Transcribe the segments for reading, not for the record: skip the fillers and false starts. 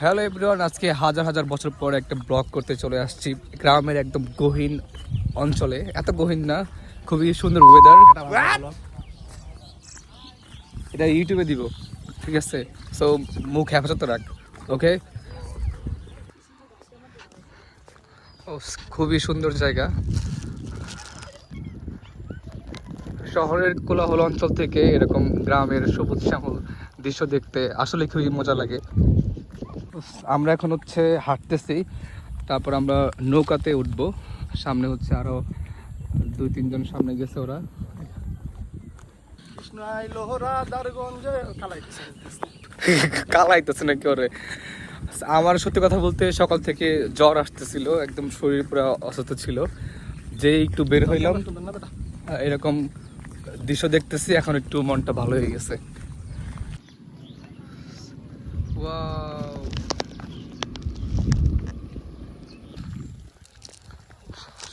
Hello everyone, আজকে হাজার হাজার বছর পর একটা ব্লগ করতে চলে আসছি গ্রামের একদম গহীন অঞ্চলে। এত গহীন না, খুবই সুন্দর ওয়েদার। এটা ইউটিউবে দিব, ঠিক আছে? সো মুখ হেফাজত রাখ, ওকে? ও, খুবই সুন্দর জায়গা। শহরের কোলাহল অঞ্চল থেকে এরকম গ্রামের সবুজ শ্যামল দৃশ্য দেখতে আসলে খুবই মজা লাগে। আমরা এখন হচ্ছে হাঁটতেছি, তারপর আমরা নৌকাতে উঠবো। সামনে হচ্ছে আরো 2-3 জন সামনে গেছে ওরা। কালাইতেছে নাকি ওরে? আমার সত্যি কথা বলতে সকাল থেকে জ্বর আসতেছিল, একদম শরীর পুরো অসুস্থ ছিল। যেই একটু বের হইলাম এরকম দৃশ্য দেখতেছি, এখন একটু মনটা ভালো হয়ে গেছে। ওয়াও,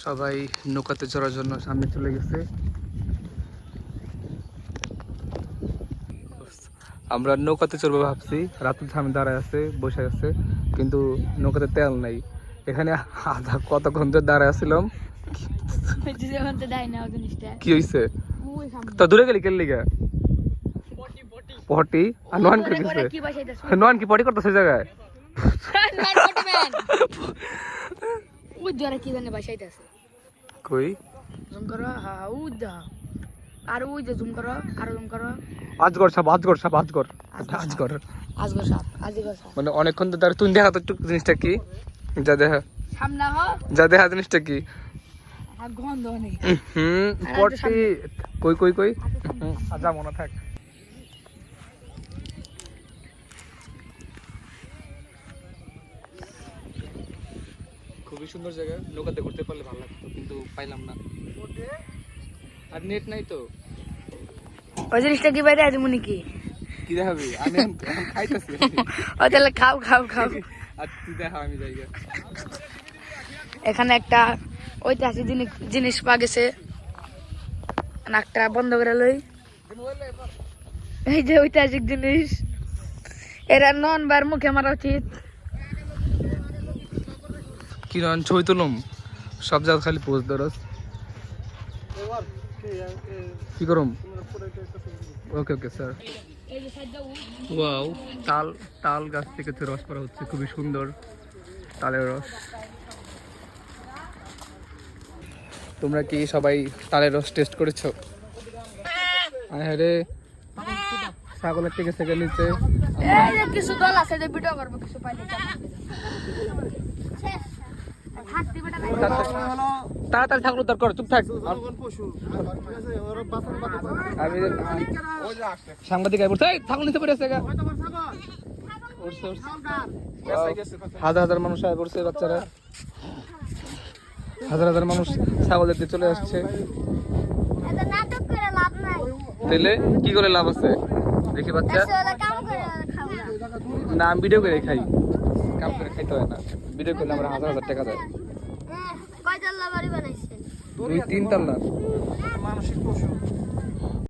সবাই নৌকাতে চড়ার জন্য সামনে চলে গেছে। আমরা নৌকাতে চড়বো ভাবছি, রাতের সামনে দাঁড়ায় আছে, বসে আছে, কিন্তু নৌকাতে তেল নাই। এখানে আধা কতক্ষণ ধরে দাঁড়ায় আসছিলাম। কি হয়েছে? তো দূরে গেলি কেন লিগা? পটি আর নয়ন করে গেছে। নয়ন কি পটি করতেছে জায়গায়? কই জুম করো, হ্যাঁ উদা আর ওই যে জুম করো, আর জুম করো। আজগর সাপ, আজগর সাপ, আজগর আজগর আজগর সাপ, আজগর সাপ। মানে অনেকক্ষণ তো দাঁড়িয়ে। তুই দেখা তো একটু জিনিসটা কি, যা দেখা সামনে হ, যা দেখা জিনিসটা কি। গন্ধ নেই। পটি কই কই কই, আচ্ছা মনে থাক। খুবই সুন্দর জায়গা, নৌকাতে ঘুরতে পারলে ভালো লাগতো, কিন্তু পাইলাম না। আর নেট নাই তো। ওই জিনিসটা কি বাইরে আছে মনে কি কি দেখাবি? আমি এখন খাইতেছি। ও তাহলে খাও খাও খাও। আর তুই দেখা, আমি জায়গা। এখানে একটা ঐতিহাসিক জিনিস পা গেছে, নাকটা বন্ধ করে লই। এই যে ঐতিহাসিক জিনিস, এরা নন বার মুখে মারা উচিত। কি নন ছবি তুলুম, সব জায়গা খালি পোজ ধরস। কি করুম? ওকে ওকে স্যার। ওয়াও, তাল তাল গাছ থেকে রস করা হচ্ছে, খুবই সুন্দর তালের রস। তোমরা কি সবাই তালের রস টেস্ট করেছো? আরে ছাগলের থেকে সেকেন্ড নিচে কিছু দল আছে যে ভিডিও করব, কিছু পাইলে তাড়াতাড়ি থাকলো, তার কর, চুপ থাক। আমি সাংবাদিক ছাগল নিতে পেরেছে, হাজার হাজার মানুষ আয় করছে, বাচ্চারা হাজার হাজার মানুষ ছাগল দেখতে চলে আসছে। তাহলে কি করে লাভ আছে? দেখি বাচ্চা না, আমি ভিডিও করে খাই, কাম করে খাইতে হয় না। ভিডিও করলে আমরা হাজার হাজার টাকা দেয়। 2-3 তলা মানসিক পশু।